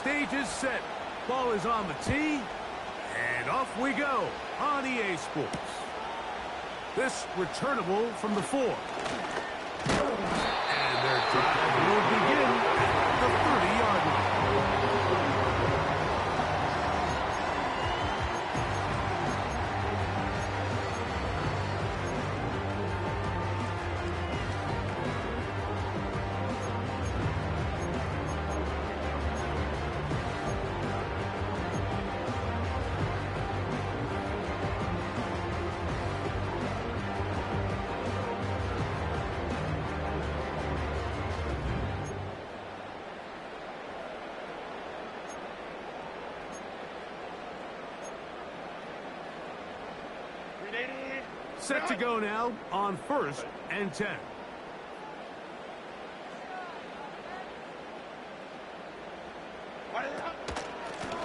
stage is set. Ball is on the tee. And off we go on EA Sports. This returnable from the 4. And their drive will begin at the 30-yard line. Set to go now on 1st and 10.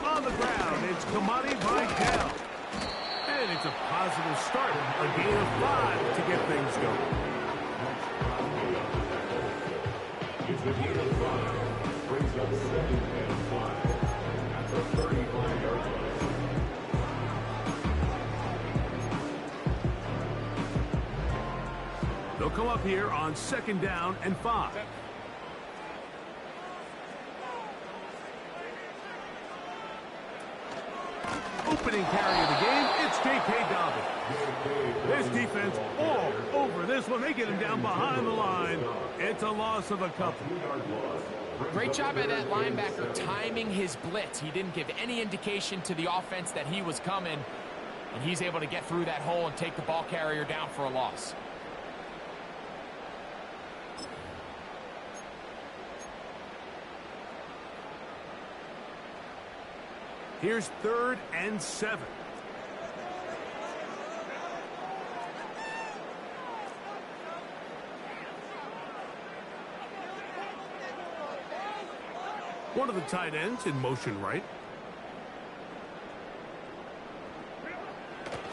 On the ground, it's Kamani Vidal. And it's a positive start. A gain of 5 to get things going. It's a gain of 5. Brings up 7 and 5 at the 35-yard line. They'll come up here on 2nd down and 5. Opening carry of the game, it's J.K. Dobbins. This defense all over this one. They get him down behind the line. It's a loss of a couple. Great job by that linebacker timing his blitz. He didn't give any indication to the offense that he was coming, and he's able to get through that hole and take the ball carrier down for a loss. Here's 3rd and 7. One of the tight ends in motion right.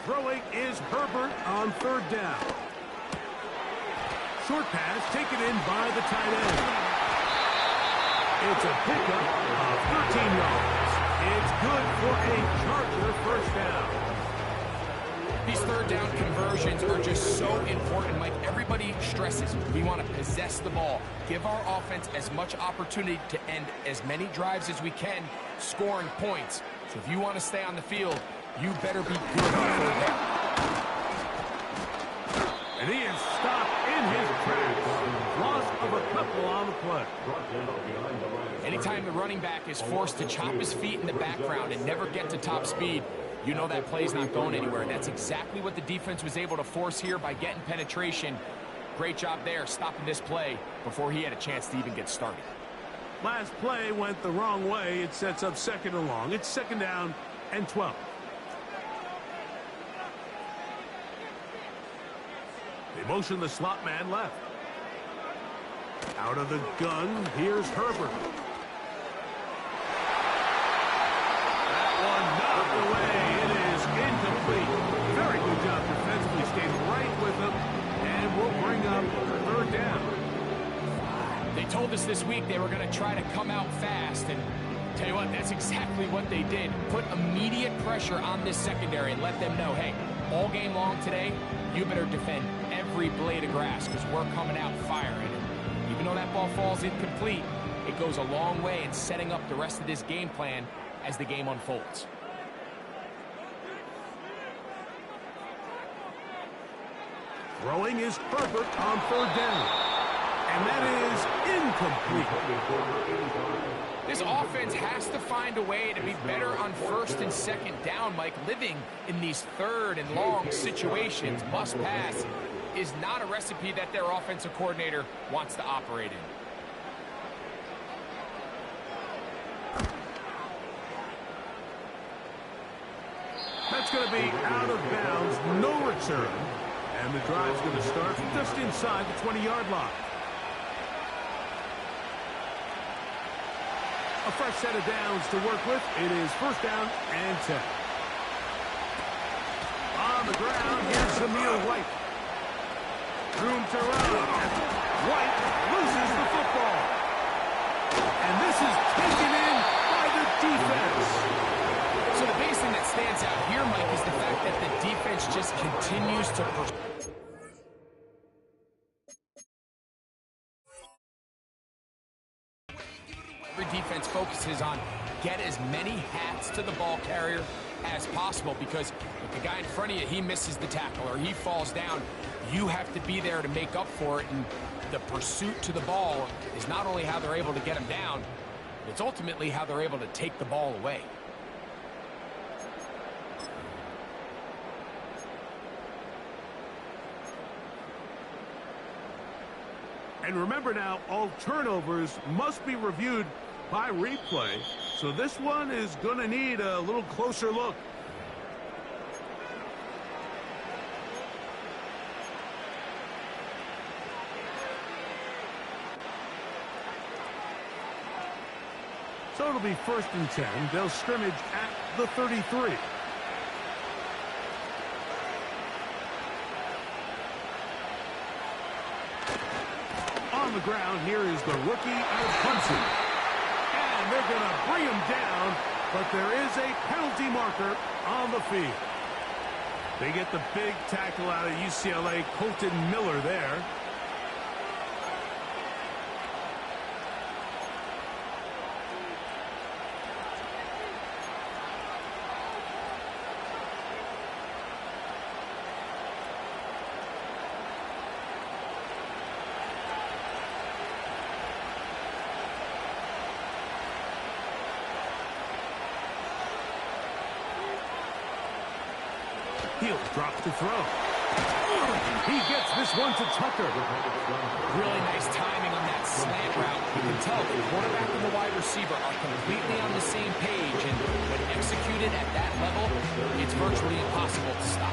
Throwing is Herbert on 3rd down. Short pass taken in by the tight end. It's a pickup of 13 yards. It's good for a Charger 1st down. These 3rd down conversions are just so important, Mike. Everybody stresses we want to possess the ball, give our offense as much opportunity to end as many drives as we can, scoring points. So if you want to stay on the field, you better be good on there. And he is stopped in his tracks. Loss of a couple on the play. Anytime the running back is forced to chop his feet in the background and never get to top speed, you know that play's not going anywhere. And that's exactly what the defense was able to force here by getting penetration. Great job there, stopping this play before he had a chance to even get started. Last play went the wrong way. It sets up 2nd and long. It's 2nd down and 12. They motion the slot man left. Out of the gun, here's Herbert. That one knocked away. It is incomplete. Very good job defensively. Stayed right with him. And we'll bring up 3rd down. They told us this week they were going to try to come out fast. And tell you what, that's exactly what they did. Put immediate pressure on this secondary and let them know, hey, all game long today, you better defend every blade of grass because we're coming out firing. Even though that ball falls incomplete, it goes a long way in setting up the rest of this game plan as the game unfolds. Throwing is Herbert on 3rd down. And that is incomplete. This offense has to find a way to be better on 1st and 2nd down, Mike. Living in these 3rd and long situations, must pass, is not a recipe that their offensive coordinator wants to operate in. That's going to be out of bounds, no return. And the drive's going to start just inside the 20-yard line. A fresh set of downs to work with. It is 1st down and 10. On the ground, here's Zamir White. Room to run. White loses the football. And this is taken in by the to every defense focuses on get as many hats to the ball carrier as possible, because if the guy in front of you, he misses the tackle or he falls down, you have to be there to make up for it. And the pursuit to the ball is not only how they're able to get him down, it's ultimately how they're able to take the ball away. And remember now, all turnovers must be reviewed by replay, so this one is going to need a little closer look. So it'll be 1st and 10. They'll scrimmage at the 33. On the ground, here is the rookie out of Clemson. And they're going to bring him down, but there is a penalty marker on the field. They get the big tackle out of UCLA, Colton Miller there. Heel drops to throw. He gets this one to Tucker. Really nice timing on that slant route. You can tell the quarterback and the wide receiver are completely on the same page, and when executed at that level, it's virtually impossible to stop.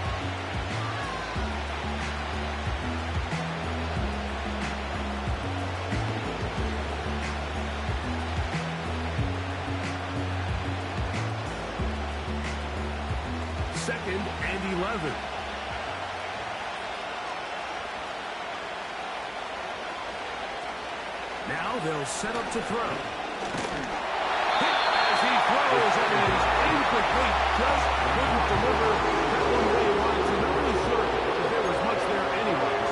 Second and 11. Now they'll set up to throw. Hit as he throws, and it is incomplete. Just couldn't deliver that one where he wanted to. Not really sure if there was much there anyways.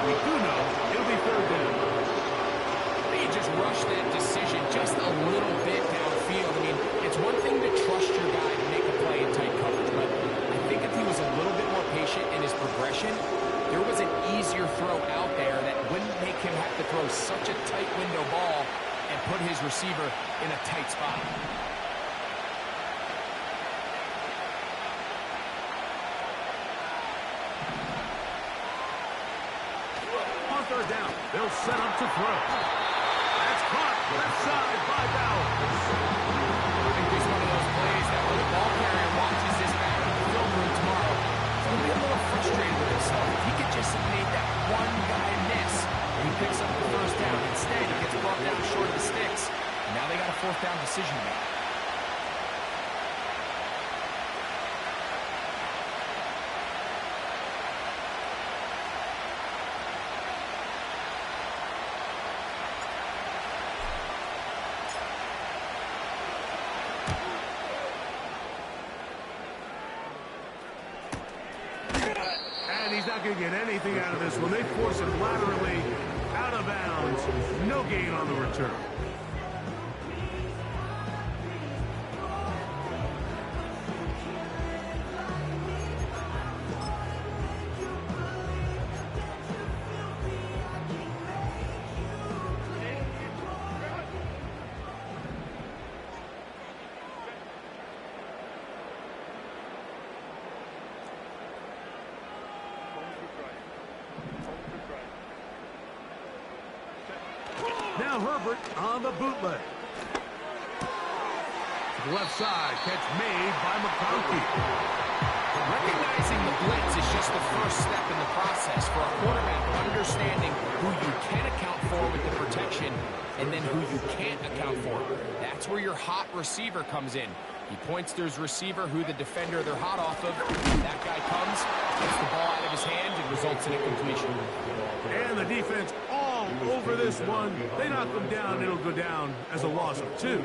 We do know it'll be 3rd down. He just rushed that decision just a little bit downfield. I mean, it's one thing to trust your guy to make a play in tight coverage, but I think if he was a little bit more patient in his progression, there was an easier throw out there that wouldn't make him have to throw such a tight window ball and put his receiver in a tight spot. On 3rd down, they'll set up to throw. That's caught left side by Bauer. I think this is one of those plays that when the ball carrier watches this back in the film room tomorrow, he's going to be a little frustrated with himself. If he could just have made that one guy miss, and he picks up the 1st down. Instead, he gets brought down short of the sticks. And now they got a 4th down decision to make. He's not going to get anything out of this one. They force him laterally out of bounds. No gain on the return. Now Herbert on the bootleg. Left side, catch made by McConkey. Recognizing the blitz is just the first step in the process for a quarterback, understanding who you can account for with the protection and then who you can't account for. That's where your hot receiver comes in. He points to his receiver, who the defender they're hot off of. That guy comes, gets the ball out of his hand, and results in a completion. And the defense all over this one. They knock them down, it'll go down as a loss of 2.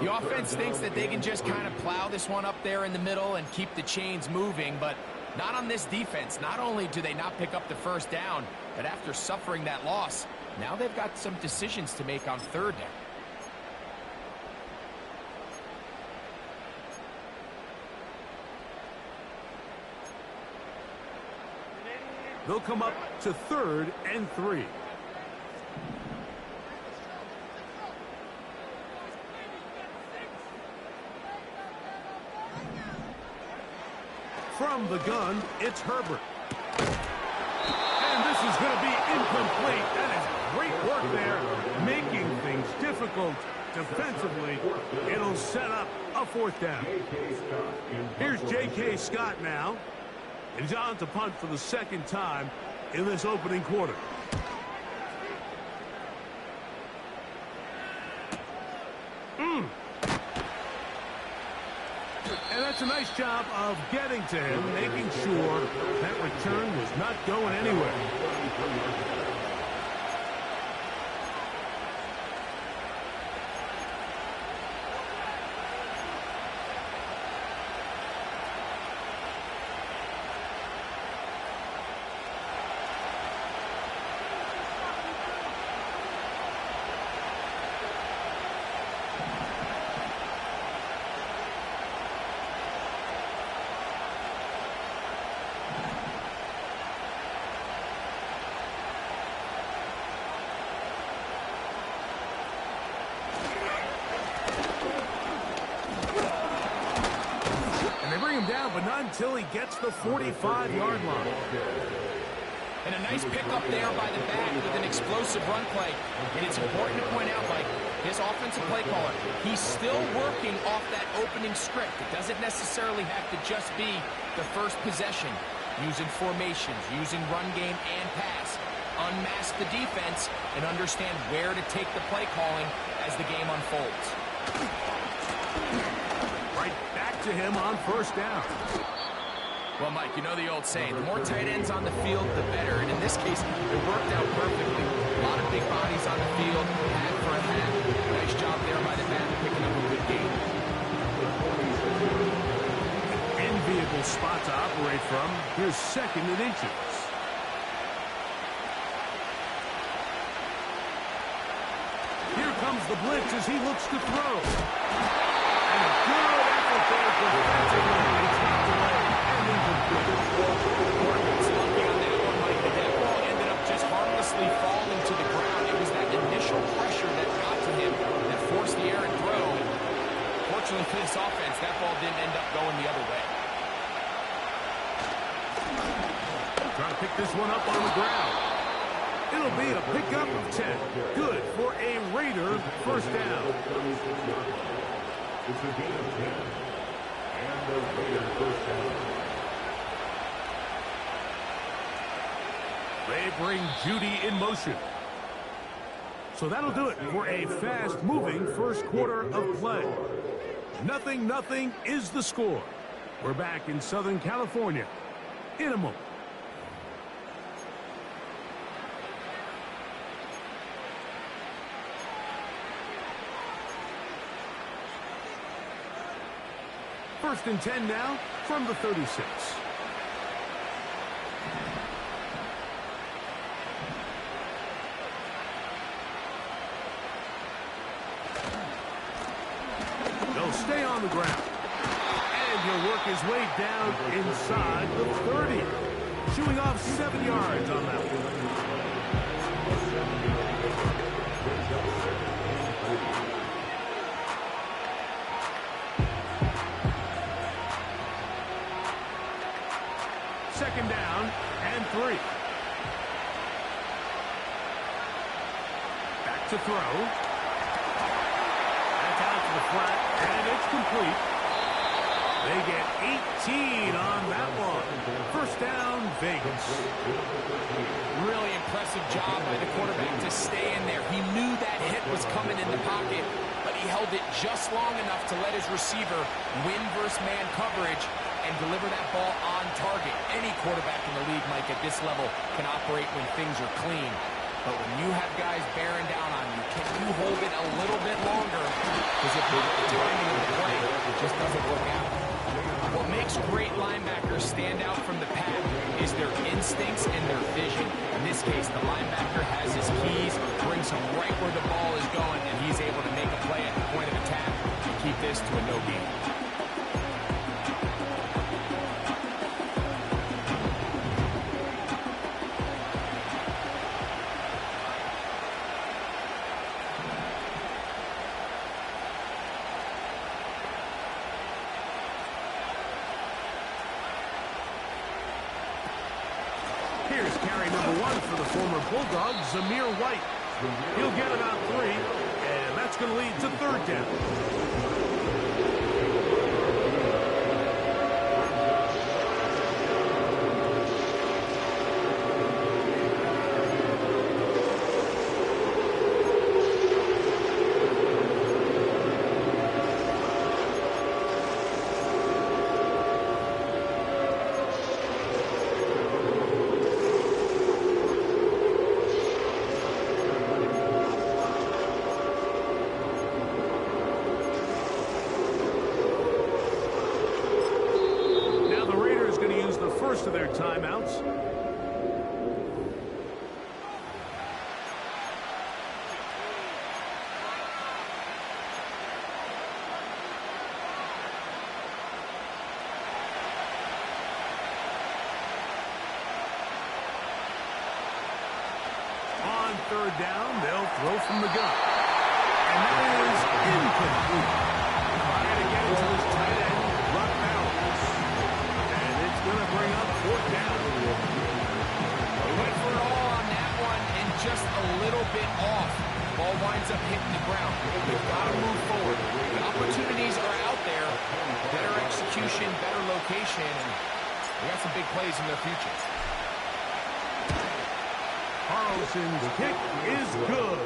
The offense thinks that they can just kind of plow this one up there in the middle and keep the chains moving, but Not on this defense. Not only do they not pick up the first down, but after suffering that loss, now they've got some decisions to make on third down. They'll come up to 3rd and 3. From the gun, it's Herbert. And this is going to be incomplete. That is great work there, making things difficult defensively. It'll set up a 4th down. Here's J.K. Scott now. He's on to punt for the 2nd time in this opening quarter. And that's a nice job of getting to him, making sure that return was not going anywhere. Down, but not until he gets the 45-yard line. And a nice pickup there by the back with an explosive run play. And it's important to point out, Mike, his offensive play caller, he's still working off that opening script. It doesn't necessarily have to just be the first possession. Using formations, using run game and pass. Unmask the defense and understand where to take the play calling as the game unfolds. Right back to him on 1st down. Well, Mike, you know the old saying, the more tight ends on the field, the better. And in this case, it worked out perfectly. A lot of big bodies on the field, hat for a hat. Nice job there by the back, picking up a good game. An enviable spot to operate from. Here's 2nd and inches. Here comes the blitz as he looks to throw. And a good effort there defensively. It's knocked away and incomplete. It's lucky on that one, Mike. That ball ended up just harmlessly falling to the ground. It was that initial pressure that got to him that forced the errant throw. And fortunately for this offense, that ball didn't end up going the other way. Trying to pick this one up on the ground. It'll be a pickup of 10. Good for a Raider 1st down. It's a gain of 10. And the Raider 1st down. They bring Judy in motion. So that'll do it for a fast-moving 1st quarter of play. 0-0 is the score. We're back in Southern California in a moment. First and 10 now from the 36. They'll stay on the ground. And he'll work his way down inside the 30. Shooing off 7 yards on that one. Second down and 3. Back to throw. That's out to the flat, and it's complete. They get 18 on that one. First down, Vegas. Really impressive job by the quarterback to stay in there. He knew that hit was coming in the pocket, but he held it just long enough to let his receiver win versus man coverage and deliver that ball on target. Any quarterback in the league, Mike, at this level can operate when things are clean. But when you have guys bearing down on you, can you hold it a little bit longer? Because if not, the timing of the play just doesn't work out. What makes great linebackers stand out from the pack is their instincts and their vision. In this case, the linebacker has his keys, brings him right where the ball is going, and he's able to make a play at the point of attack and keep this to a no gain. Here's carry number 1 for the former Bulldog, Zamir White. He'll get about 3, and that's going to lead to 3rd down. First of their timeouts. On 3rd down, they'll throw from the gun. And that is incomplete. Trying to get it to his tight end, Luck Barrows. And it's going to bring up 4th down. He went for it all on that one and just a little bit off. Ball winds up hitting the ground. They've got to move forward. The opportunities are out there. Better execution, better location, and we got some big plays in their future. Carlson's kick is good.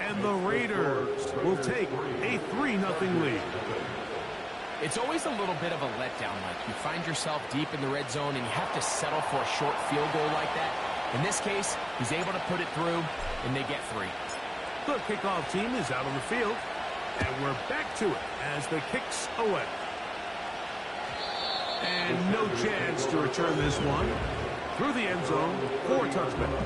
And the Raiders will take a 3-0 lead. It's always a little bit of a letdown, Mike. You find yourself deep in the red zone and you have to settle for a short field goal like that. In this case, he's able to put it through, and they get 3. The kickoff team is out on the field, and we're back to it as the kick's away. And no chance to return this one through the end zone for a touchback.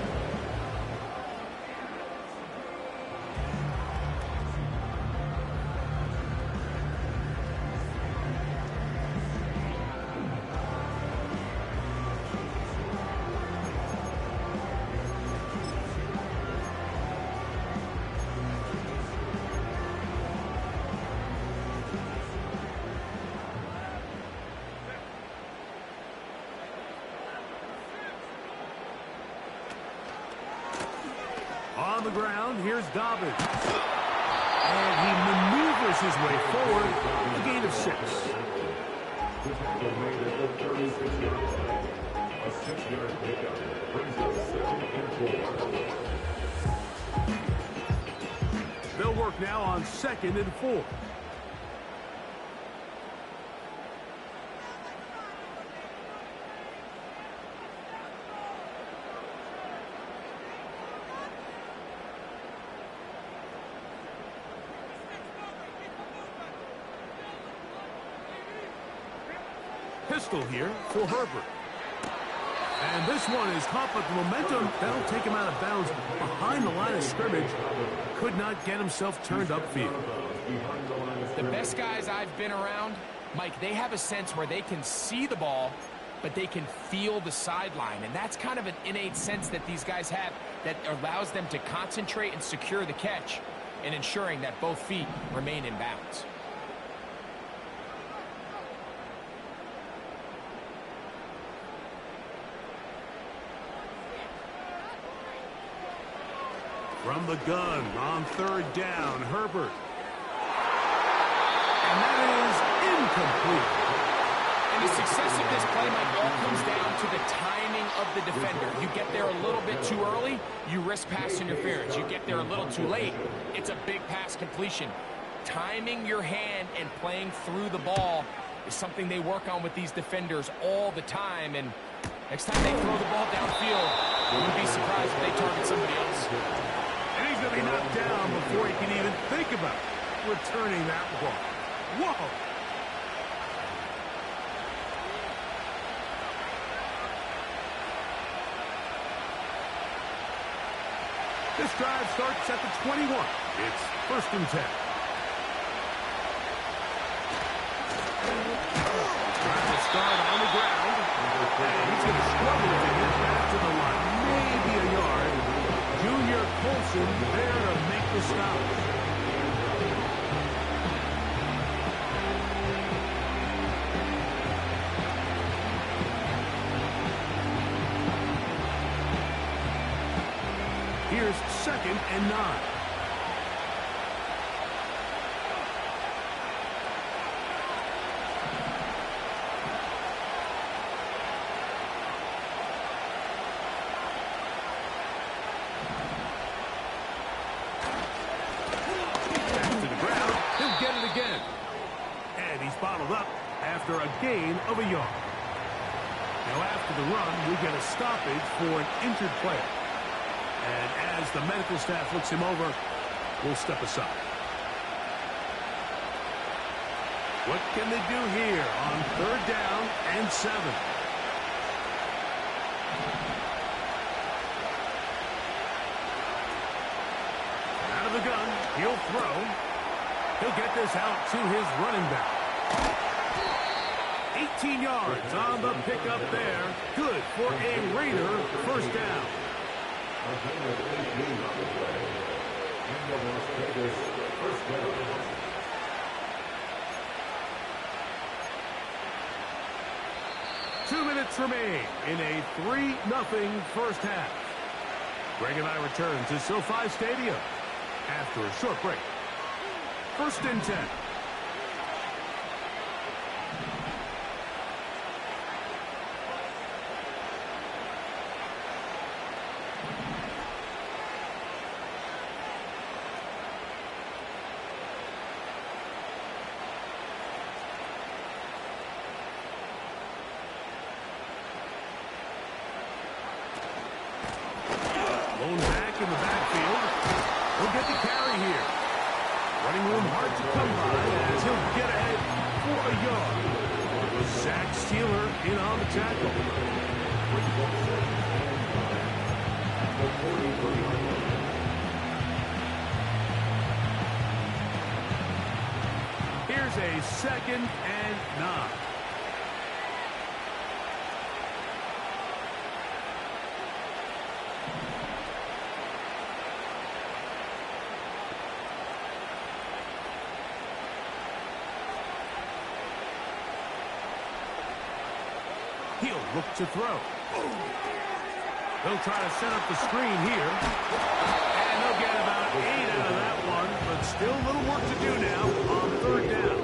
On the ground, here's Dobbins. And he maneuvers his way forward, a gain of 6. A 6-yard pickup brings up 2nd and 4. They'll work now on 2nd and 4. Pistol here for Herbert. And this one is caught, but the momentum, that'll take him out of bounds behind the line of scrimmage. Could not get himself turned upfield. The best guys I've been around, Mike, they have a sense where they can see the ball, but they can feel the sideline. And that's kind of an innate sense that these guys have that allows them to concentrate and secure the catch and ensuring that both feet remain in bounds. From the gun on 3rd down, Herbert. And that is incomplete. And the success of this play, Mike, all comes down to the timing of the defender. You get there a little bit too early, you risk pass interference. You get there a little too late, it's a big pass completion. Timing your hand and playing through the ball is something they work on with these defenders all the time. And next time they throw the ball downfield, you wouldn't be surprised if they target somebody else. And he's going to be knocked down before he can even think about returning that ball. Whoa! This drive starts at the 21. It's 1st and 10. Trying to start on the ground. And he's going to struggle to get back to the line. Maybe a yard. Junior Colson there to make the stop. Here's 2nd and 9. Bottled up after a gain of a yard. Now after the run, we get a stoppage for an injured player. And as the medical staff looks him over, we'll step aside. What can they do here on 3rd down and 7? Out of the gun, he'll throw. He'll get this out to his running back. 18 yards on the pickup there. Good for a Raider 1st down. 2 minutes remain in a 3-0 first half. Greg and I return to SoFi Stadium after a short break. 1st and 10. Lone back in the backfield. He'll get the carry here. Running room hard to come by as he'll get ahead for a yard. Zach Steeler in on the tackle. Here's a 2nd and 9. He'll look to throw. They'll try to set up the screen here. And they'll get about 8 out of that one, but still a little work to do now on 3rd down.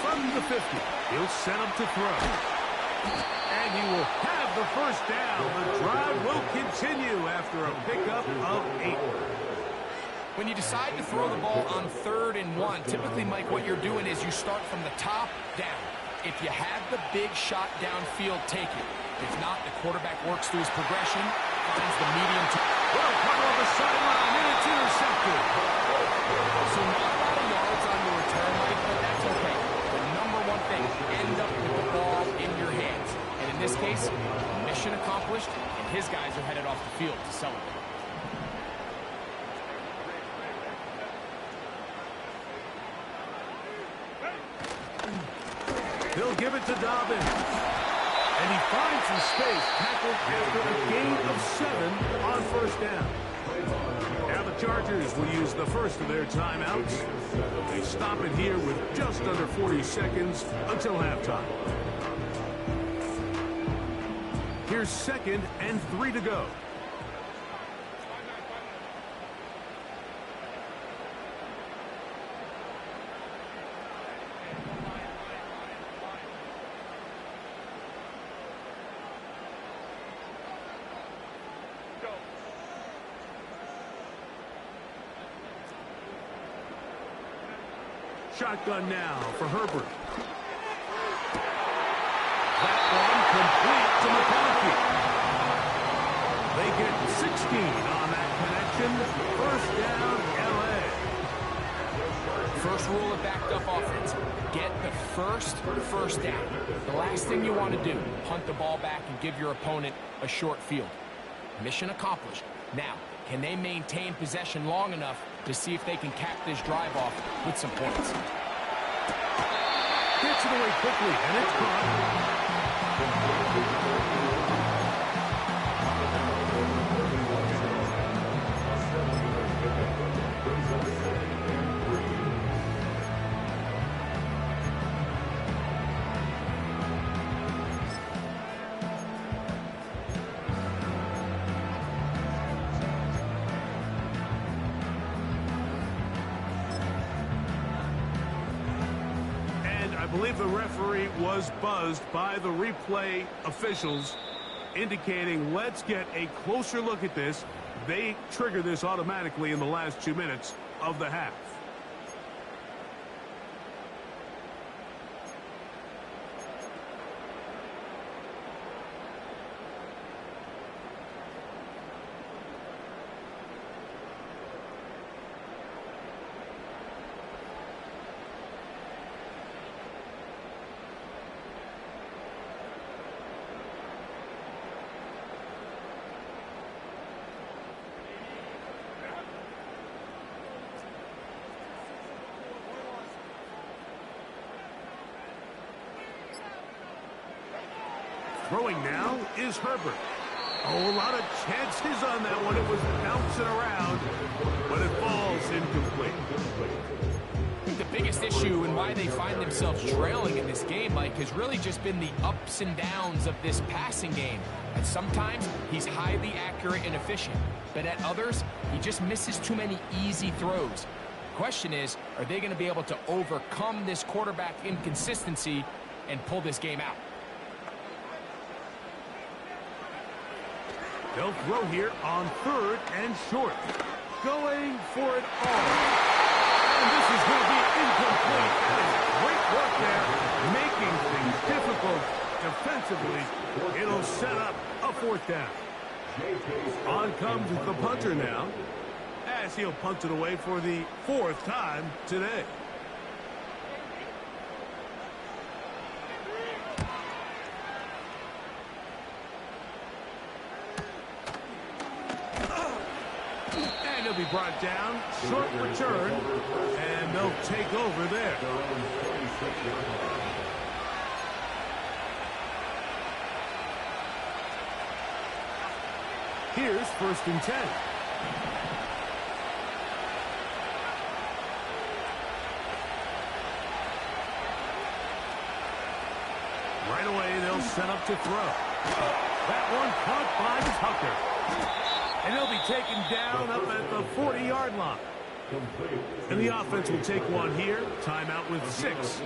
From the 50, he'll set up to throw. And he will have the 1st down. The drive will continue after a pickup of 8. When you decide to throw the ball on 3rd and 1, typically, Mike, what you're doing is you start from the top down. If you have the big shot downfield, take it. If not, the quarterback works through his progression, finds the medium. Well, cover on the sideline, and it's intercepted. So not a lot of yards on your return, Mike, but that's okay. The number one thing, end up with the ball in your hands. And in this case, mission accomplished, and his guys are headed off the field to celebrate. He'll give it to Dobbins. And he finds some space, tackled after a gain of 7 on 1st down. Now the Chargers will use the first of their timeouts. They stop it here with just under 40 seconds until halftime. Here's 2nd and 3 to go. Shotgun now for Herbert. That one complete to McConkey. They get 16 on that connection. First down, L.A. First rule of backed up offense, get the first down. The last thing you want to do, punt the ball back and give your opponent a short field. Mission accomplished. Now, can they maintain possession long enough to see if they can cap this drive off with some points? Gets it away quickly, and it's caught. I believe the referee was buzzed by the replay officials, indicating let's get a closer look at this. They trigger this automatically in the last 2 minutes of the half. Throwing now is Herbert. Oh, a lot of chances on that one. It was bouncing around, but it falls incomplete. I think the biggest issue and why they find themselves trailing in this game, Mike, has really just been the ups and downs of this passing game. And sometimes he's highly accurate and efficient, but at others, he just misses too many easy throws. The question is, are they going to be able to overcome this quarterback inconsistency and pull this game out? They'll throw here on 3rd and short. Going for it all. And this is going to be incomplete. That is great work there, making things difficult defensively. It'll set up a 4th down. On comes the punter now, as he'll punt it away for the 4th time today. Be brought down, short return, and they'll take over there. Here's 1st and 10. Right away, they'll set up to throw. That one caught by Tucker. And he'll be taken down up at the 40-yard line. And the offense will take one here. Timeout with 6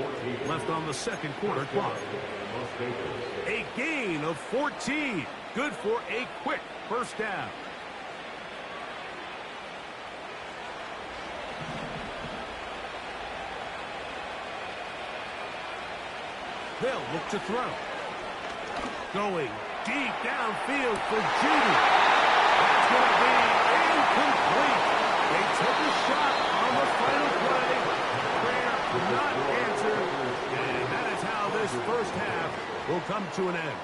left on the 2nd quarter clock. A gain of 14. Good for a quick first down. They'll look to throw. Going deep downfield for Judy. That's going to be incomplete. They took a shot on the final play. Prayer not answered. And that is how this first half will come to an end.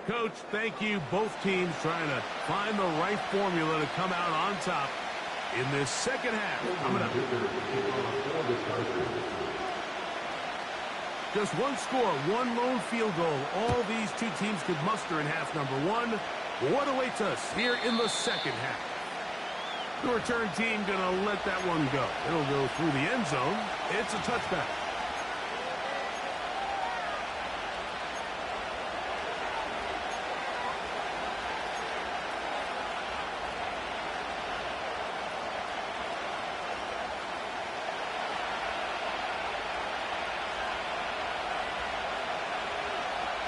Coach, thank you. Both teams trying to find the right formula to come out on top in this second half. Coming up. Just one score, one lone field goal. All these two teams could muster in half number 1. What awaits us here in the second half? The return team going to let that one go. It'll go through the end zone. It's a touchback.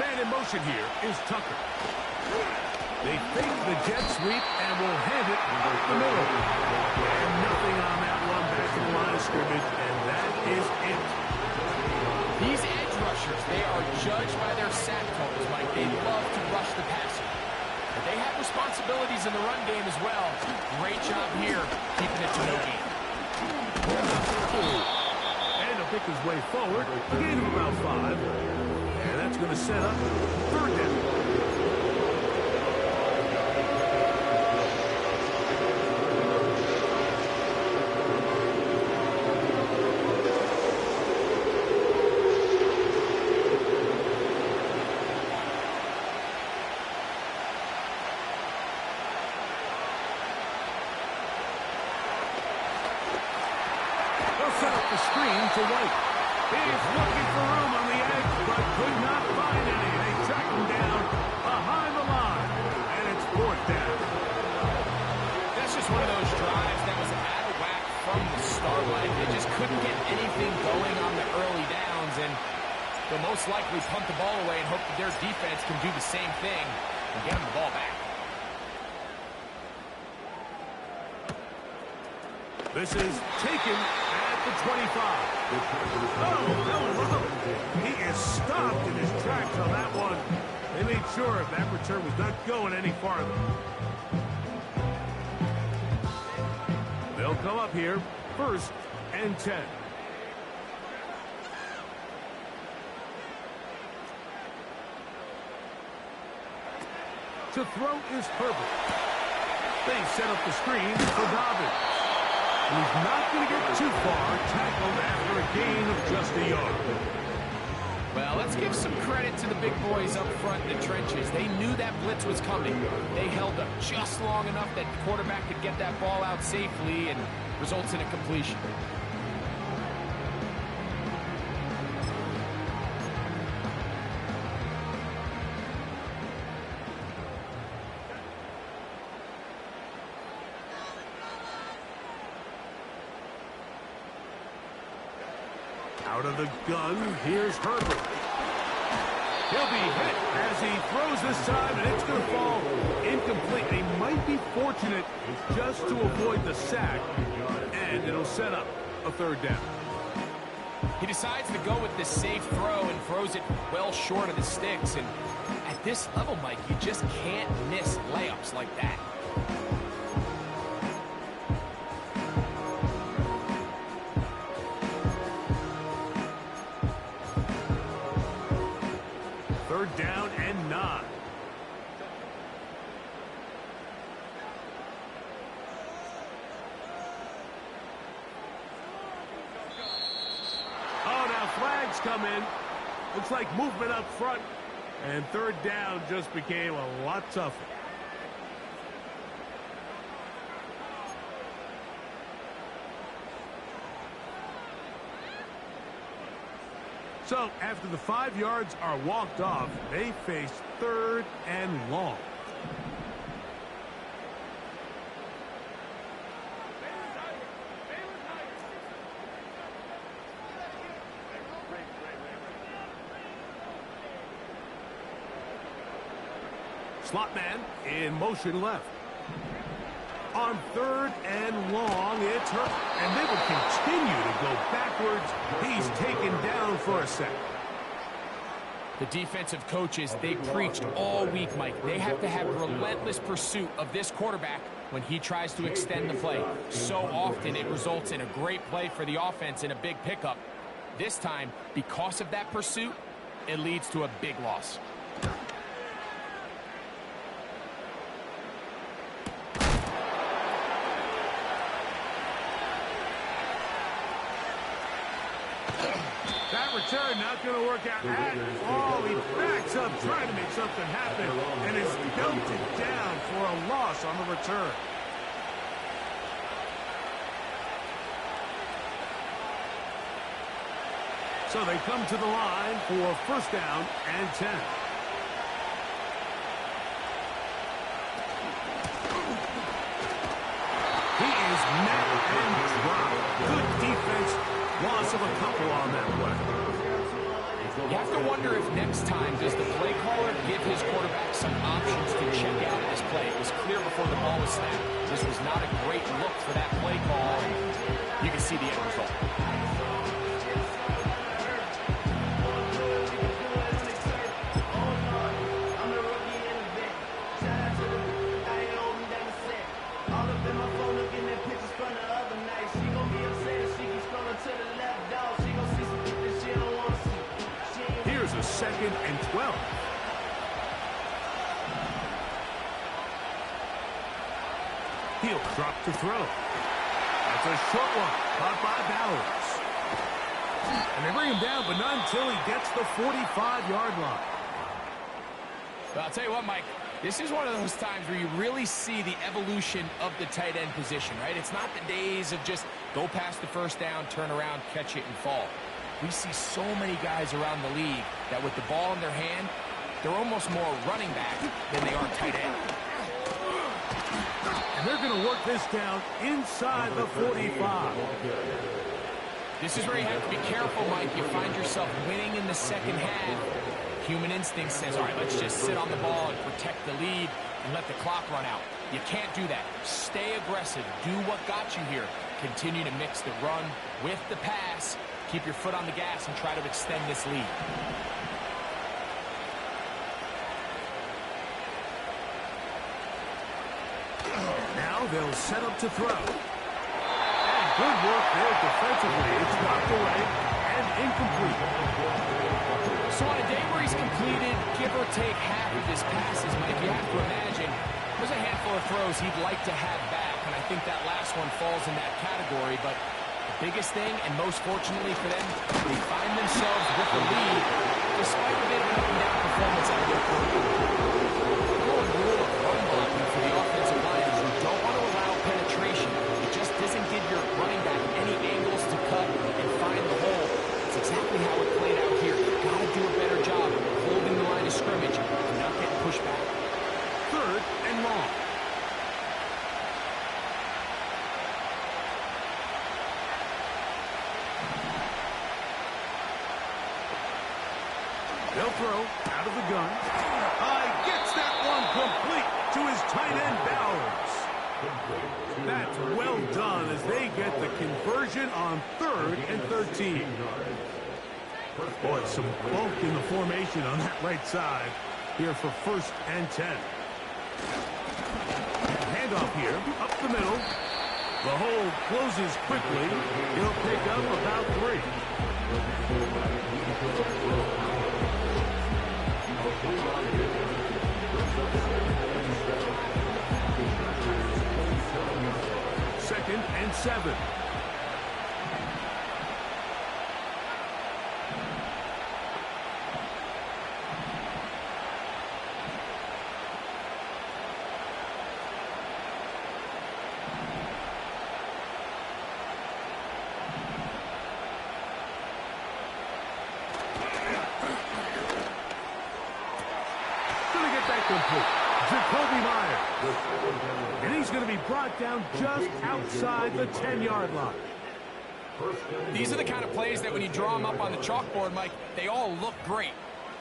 Man in motion here is Tucker. They fake the jet sweep and will hand it up the middle. And nothing on that one back to the line of scrimmage, and that is it. These edge rushers, they are judged by their sack totals, Mike. They love to rush the passer. But they have responsibilities in the run game as well. Great job here, keeping it to no gain. And he'll pick his way forward, a gain of about 5. And that's going to set up third down. Set up the screen to White. He's looking for room on the edge, but could not find any. They track him down behind the line, and it's fourth down. That's just one of those drives that was out of whack from the start line. They just couldn't get anything going on the early downs, and they'll most likely punt the ball away and hope that their defense can do the same thing and get them the ball back. This is taken at the 25. Oh, he is stopped in his tracks on that one. They made sure that return was not going any farther. They'll come up here, 1st and 10. To throw is Herbert. They set up the screen for Dobbins. He's not going to get too far, tackled after a gain of just a yard. Well, let's give some credit to the big boys up front in the trenches. They knew that blitz was coming. They held up just long enough that the quarterback could get that ball out safely and results in a completion. Out of the gun, here's Herbert. He'll be hit as he throws this time, and it's going to fall incomplete. They might be fortunate just to avoid the sack, and it'll set up a third down. He decides to go with this safe throw and throws it well short of the sticks. And at this level, Mike, you just can't miss layups like that. Third down and 9. Oh, now flags come in. Looks like movement up front. And third down just became a lot tougher. So, after the 5 yards are walked off, they face third and long. Slot man in motion left. On third and long, it's Hurt. And they will continue to go backwards. He's taken down for a sack. The defensive coaches, they preached all week, Mike. They have to have relentless pursuit of this quarterback when he tries to extend the play. So often it results in a great play for the offense and a big pickup. This time, because of that pursuit, it leads to a big loss. That return not going to work out at all. He backs up trying to make something happen and is belted down for a loss on the return. So they come to the line for first down and 10. He is met and dropped. Good defense. Loss of a couple on that play. You have to wonder if next time does the play caller give his quarterback some options to check out this play. It was clear before the ball was snapped. This was not a great look for that play call. You can see the end result. Here's a 2nd and 12. He'll drop to throw. That's a short one, caught by Bowers. And they bring him down, but not until he gets the 45-yard line. Well, I'll tell you what, Mike, this is one of those times where you really see the evolution of the tight end position, right? It's not the days of just go past the first down, turn around, catch it, and fall. We see so many guys around the league that with the ball in their hand, they're almost more running back than they are tight end. And they're going to work this down inside the 45. This is where you have to be careful, Mike. You find yourself winning in the second half. Human instinct says, all right, let's just sit on the ball and protect the lead and let the clock run out. You can't do that. Stay aggressive. Do what got you here. Continue to mix the run with the pass. Keep your foot on the gas and try to extend this lead. Now they'll set up to throw. And good work there defensively. It's knocked away and incomplete. So on a day where he's completed, give or take half of his passes, Mike, you have to imagine there's a handful of throws he'd like to have back, and I think that last one falls in that category. But the biggest thing, and most fortunately for them, they find themselves with the lead despite a bit of an up-and-down performance out of their quarterback. One rule of run blocking for the offensive line is you don't want to allow penetration. It just doesn't give your running back any angles to cut and find the hole. It's exactly how it played out here. You've got to do a better job of holding the line of scrimmage and not get pushed back. 3rd and long. They'll throw out of the gun. Gets that one complete to his tight end, Bowers. That's well done as they get the conversion on 3rd and 13. Boy, some bulk in the formation on that right side here for 1st and 10. Handoff here, up the middle. The hole closes quickly. He'll pick up about 3. Second and 7. Jacoby Myers. And he's going to be brought down just outside the 10-yard line. These are the kind of plays that when you draw them up on the chalkboard, Mike, they all look great.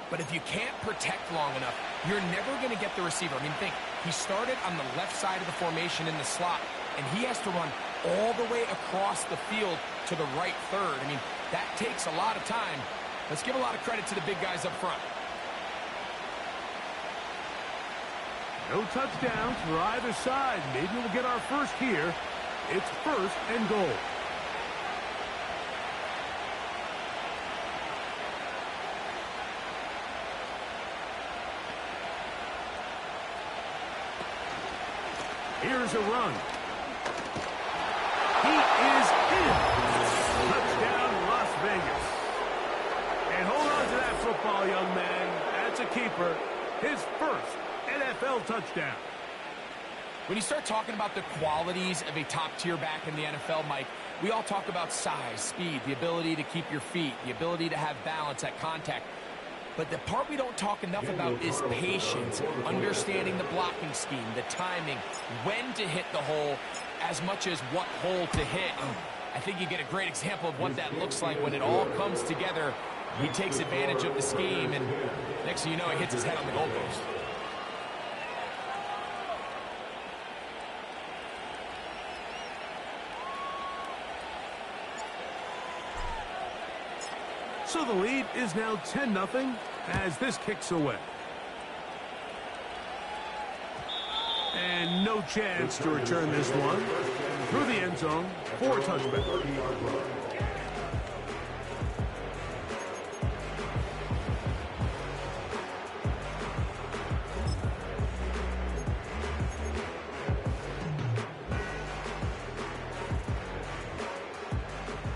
But if you can't protect long enough, you're never going to get the receiver. I mean, think, he started on the left side of the formation in the slot, and he has to run all the way across the field to the right third. I mean, that takes a lot of time. Let's give a lot of credit to the big guys up front. No touchdowns for either side. Maybe we'll get our first here. It's 1st and goal. Here's a run. He is in. Touchdown, Las Vegas. And hold on to that football, young man. That's a keeper. His first NFL touchdown. When you start talking about the qualities of a top-tier back in the NFL, Mike, we all talk about size, speed, the ability to keep your feet, the ability to have balance at contact. But the part we don't talk enough about is patience, understanding the blocking scheme, the timing, when to hit the hole, as much as what hole to hit. And I think you get a great example of what that looks like when it all comes together He takes advantage of the scheme, and next thing you know, he hits his head on the goalpost. So the lead is now 10-0 as this kicks away. And no chance to return this one through the end zone for a touchback.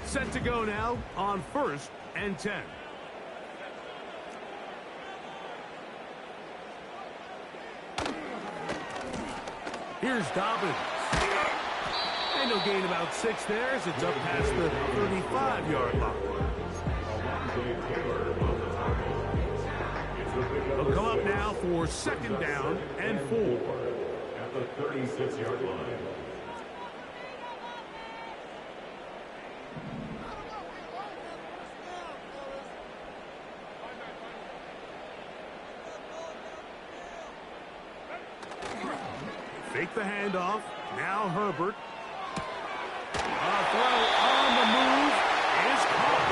Set to go now on 1st and 10. Here's Dobbins. And he'll gain about 6 there as it's up past the 35-yard line. They'll come up now for 2nd down and 4. At the 36-yard line. Fake the handoff. Now Herbert. A throw on the move is caught.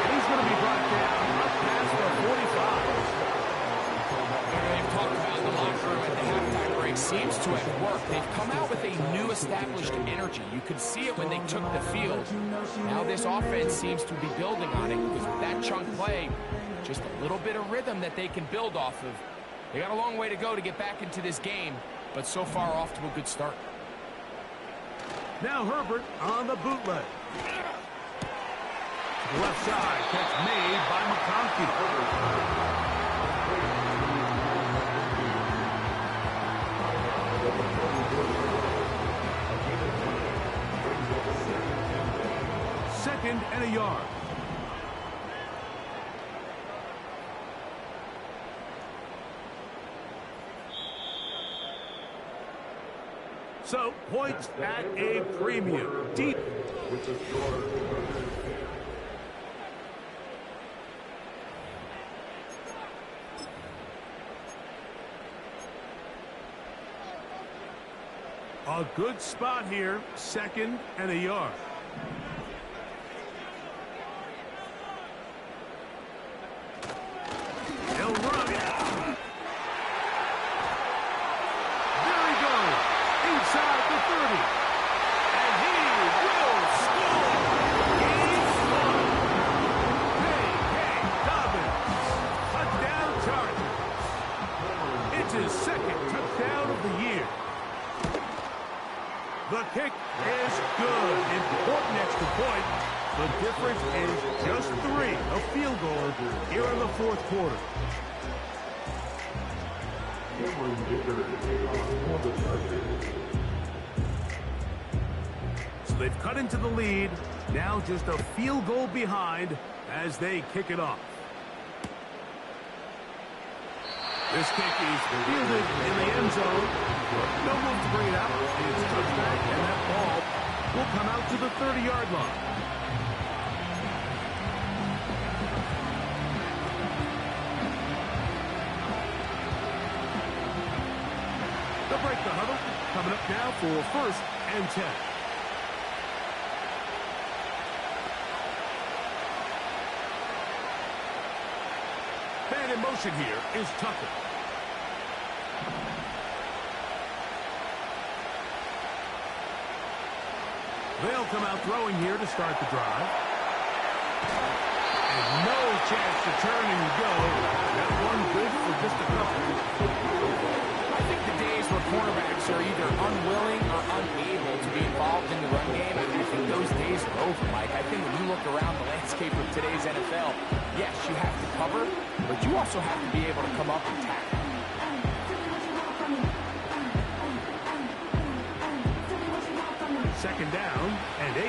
And he's going to be brought down up past the 45. They've talked about in the locker room at the halftime break. Seems to have worked. They've come out with a new established energy. You could see it when they took the field. Now this offense seems to be building on it because with that chunk play, just a little bit of rhythm that they can build off of. They got a long way to go to get back into this game, but so far off to a good start. Now Herbert on the bootleg. Left side, catch made by McConkey. Second and a yard. So, points at a premium. Deep. With the score. A good spot here. 2nd and a yard. He'll run it. There he goes. Inside the 30. And he will score. Game won. Hey, Dobbins. Touchdown Chargers. It's his 2nd touchdown of the year. The kick is good. Important extra point. The difference is just 3. A field goal here in the 4th quarter. So they've cut into the lead. Now just a field goal behind as they kick it off. This kick is fielded in the end zone. No move to bring it out. It's touchback, and that ball will come out to the 30-yard line. They'll break the huddle. Coming up now for 1st and 10. Man in motion here is Tucker. They'll come out throwing here to start the drive. And no chance to turn and go. That one good for just a couple. I think the days where cornerbacks are either unwilling or unable to be involved in the run game, I think those days are over, Mike. I think when you look around the landscape of today's NFL, yes, you have to cover, but you also have to be able to come up and tackle. Second down and 8.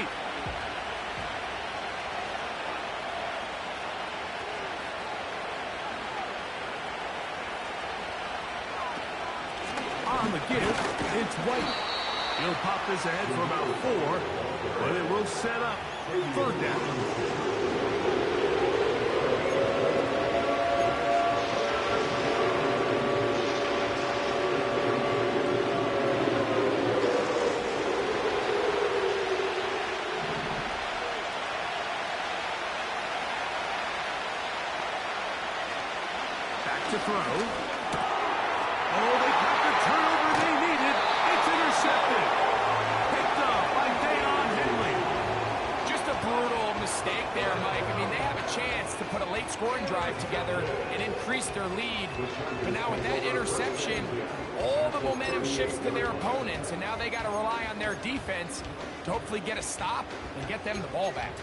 On the give, it's White. He'll pop this ahead for about 4, but it will set up 3rd down. to throw. Oh, they got the turnover they needed. It's intercepted. Picked up by Deion Henley. Just a brutal mistake there, Mike. I mean, they have a chance to put a late scoring drive together and increase their lead. But now with that interception, all the momentum shifts to their opponents, and now they got to rely on their defense to hopefully get a stop and get them the ball back.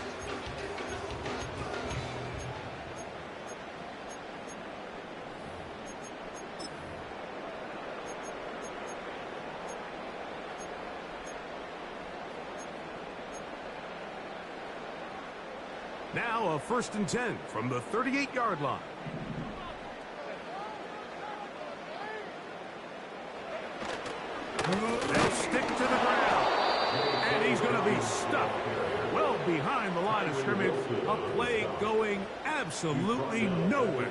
Now a 1st and 10 from the 38-yard line. They'll stick to the ground. And he's going to be stuck well behind the line of scrimmage. A play going absolutely nowhere.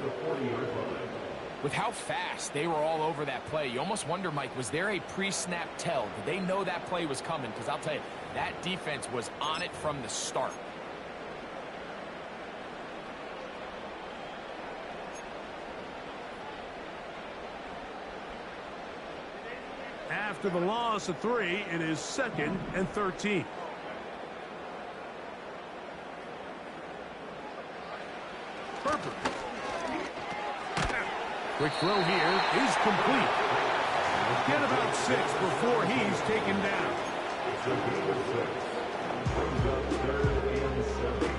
With how fast they were all over that play, you almost wonder, Mike, was there a pre-snap tell? Did they know that play was coming? Because I'll tell you, that defense was on it from the start. After the loss of 3, it is 2nd and 13. Herbert. Quick throw here is complete. Get about 6 before he's taken down. It's a gain of 6. Brings up 3rd and 7.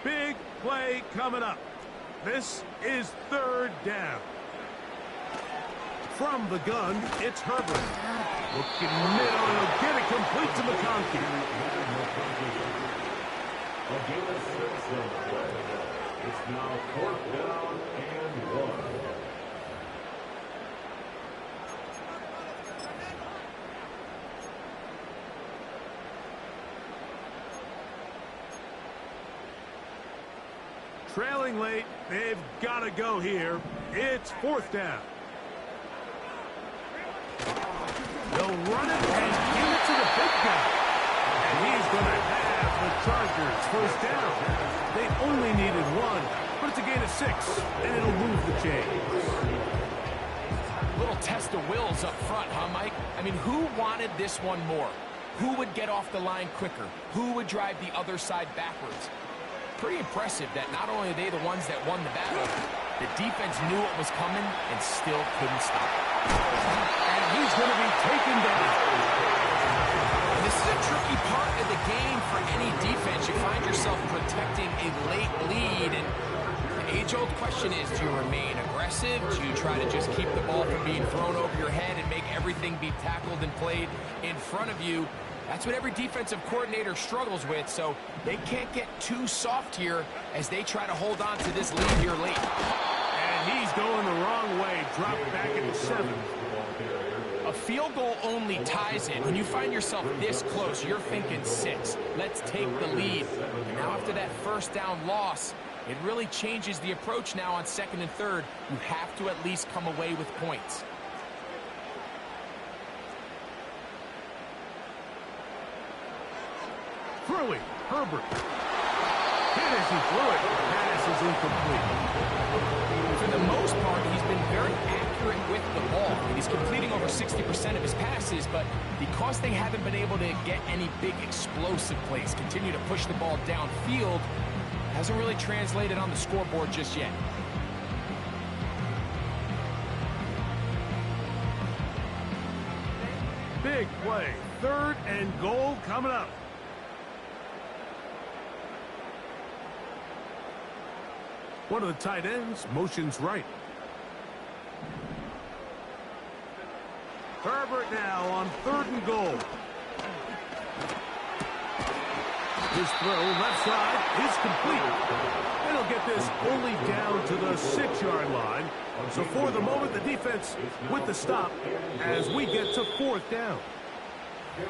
Big play coming up. This is 3rd down. From the gun, it's Herbert. Looking middle, and he'll get it complete to McConkey. A gain of 6 on the play. It's now 4th down and 1. Trailing late, they've got to go here. It's 4th down. They'll run it and give it to the big guy. And he's going to have the Chargers 1st down. They only needed 1, but it's a gain of 6, and it'll move the chains. Little test of wills up front, huh, Mike? I mean, who wanted this one more? Who would get off the line quicker? Who would drive the other side backwards? Pretty impressive that not only are they the ones that won the battle, the defense knew what was coming and still couldn't stop it. And he's going to be taken down. And this is a tricky part of the game for any defense. You find yourself protecting a late lead, and the age-old question is, do you remain aggressive? Do you try to just keep the ball from being thrown over your head and make everything be tackled and played in front of you? That's what every defensive coordinator struggles with, so they can't get too soft here as they try to hold on to this lead here late. And he's going the wrong way, dropped back at the 7. A field goal only ties it. When you find yourself this close, you're thinking 6. Let's take the lead. And now after that 1st down loss, it really changes the approach now on 2nd and 3rd. You have to at least come away with points. Throwing, Herbert. Hit as he threw it. Pass is incomplete. For the most part, he's been very accurate with the ball. He's completing over 60% of his passes, but because they haven't been able to get any big explosive plays, continue to push the ball downfield, hasn't really translated on the scoreboard just yet. Big play. 3rd and goal coming up. One of the tight ends motions right. Herbert now on 3rd and goal. His throw left side is complete. And he'll get this only down to the 6-yard line. So for the moment, the defense with the stop as we get to 4th down.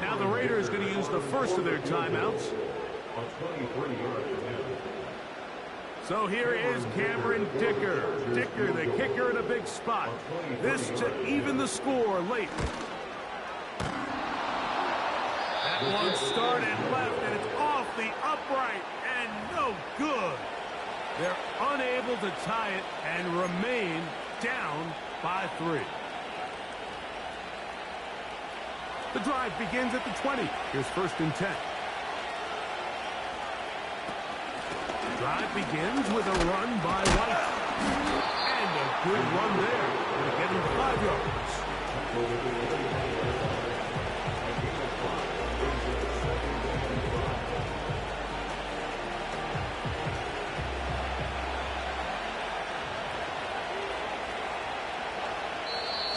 Now the Raiders going to use the first of their timeouts. A 23-yard attempt. So here is Cameron Dicker. Dicker, the kicker, in a big spot. This to even the score late. That one started left, and it's off the upright, and no good. They're unable to tie it and remain down by 3. The drive begins at the 20. Here's 1st and 10. The drive begins with a run by White. And a good run there. Going to get him 5 yards.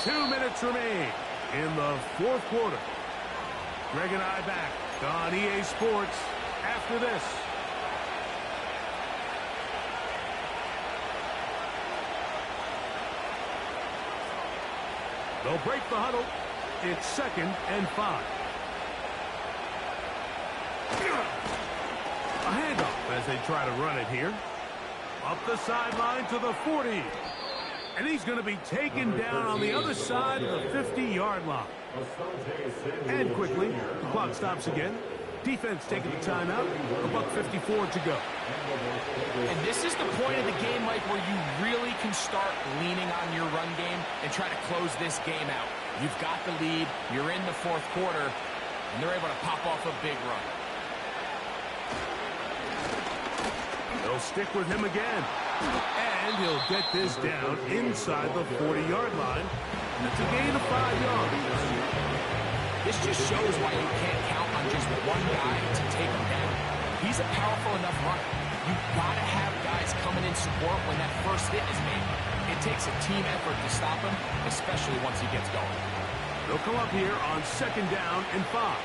Two minutes remain in the 4th quarter. Greg and I back on EA Sports after this. They'll break the huddle. It's 2nd and 5. A handoff as they try to run it here. Up the sideline to the 40. And he's going to be taken down on the other side of the 50-yard line. And quickly, the clock stops again. Defense taking the timeout. $1:54 to go. And this is the point of the game, Mike, where you really can start leaning on your run game and try to close this game out. You've got the lead. You're in the 4th quarter, and they're able to pop off a big run. They'll stick with him again. And he'll get this down inside the 40-yard line. That's a gain of 5 yards. This just shows why you can't count on just one guy to take him down. He's a powerful enough runner. You've got to have guys coming in support when that first hit is made. It takes a team effort to stop him, especially once he gets going. They'll come up here on 2nd down and 5.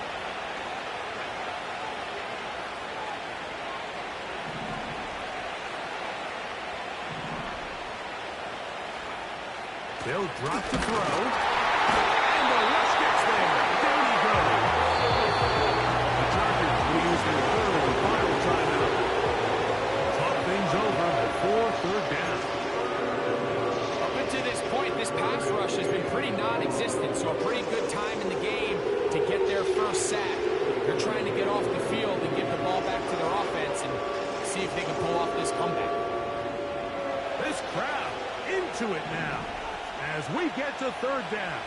They'll drop to throw. And the rush gets there. Down he goes. The Chargers will use their 3rd and final timeout. Talk things over before 3rd down. Up until this point, this pass rush has been pretty non-existent, so a pretty good time in the game to get their first sack. They're trying to get off the field and get the ball back to their offense and see if they can pull off this comeback. This crowd into it now as we get to 3rd down.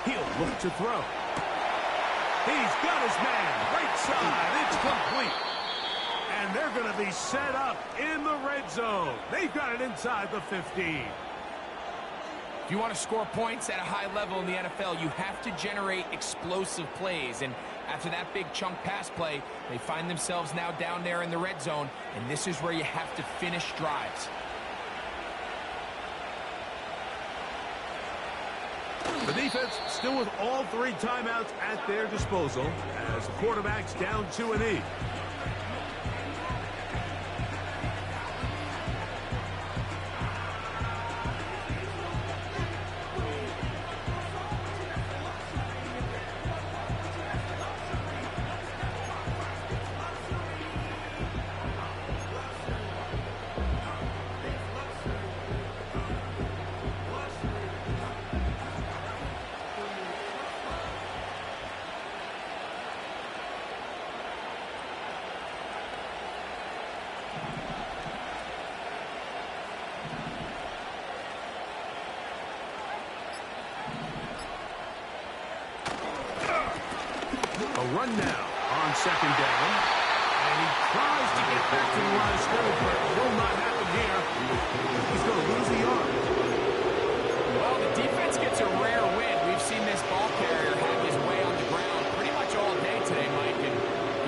He'll look to throw. He's got his man. Right side. It's complete. And they're going to be set up in the red zone. They've got it inside the 15. If you want to score points at a high level in the NFL, you have to generate explosive plays. And after that big chunk pass play, they find themselves now down there in the red zone. And this is where you have to finish drives. The defense still with all 3 timeouts at their disposal as the quarterback's down to a knee. A run now on 2nd down. And he tries to get back to the line of scrimmage, but it will not happen here. He's going to lose the yard. Well, the defense gets a rare win. We've seen this ball carrier have his way on the ground pretty much all day today, Mike. And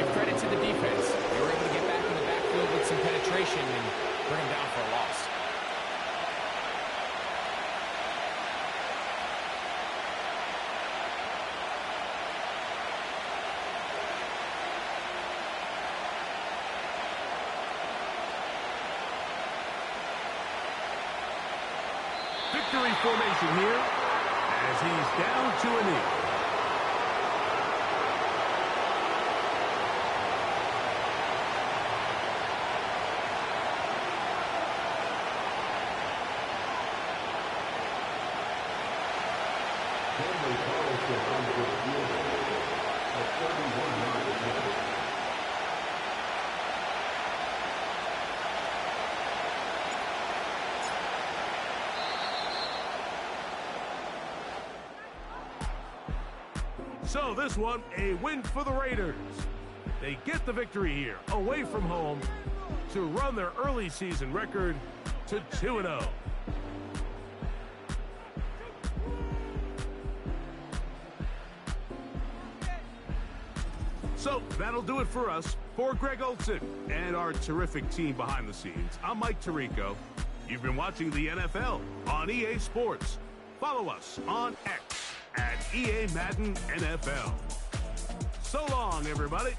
give credit to the defense. They were able to get back in the backfield with some penetration and bring him down for a loss. victory formation here as he's down to a knee. Henry Carlson on the field at 31-yard attempt. So this one, a win for the Raiders. They get the victory here, away from home, to run their early season record to 2-0. So that'll do it for us. For Greg Olsen and our terrific team behind the scenes, I'm Mike Tirico. You've been watching the NFL on EA Sports. Follow us on X at EA Madden NFL. So long, everybody.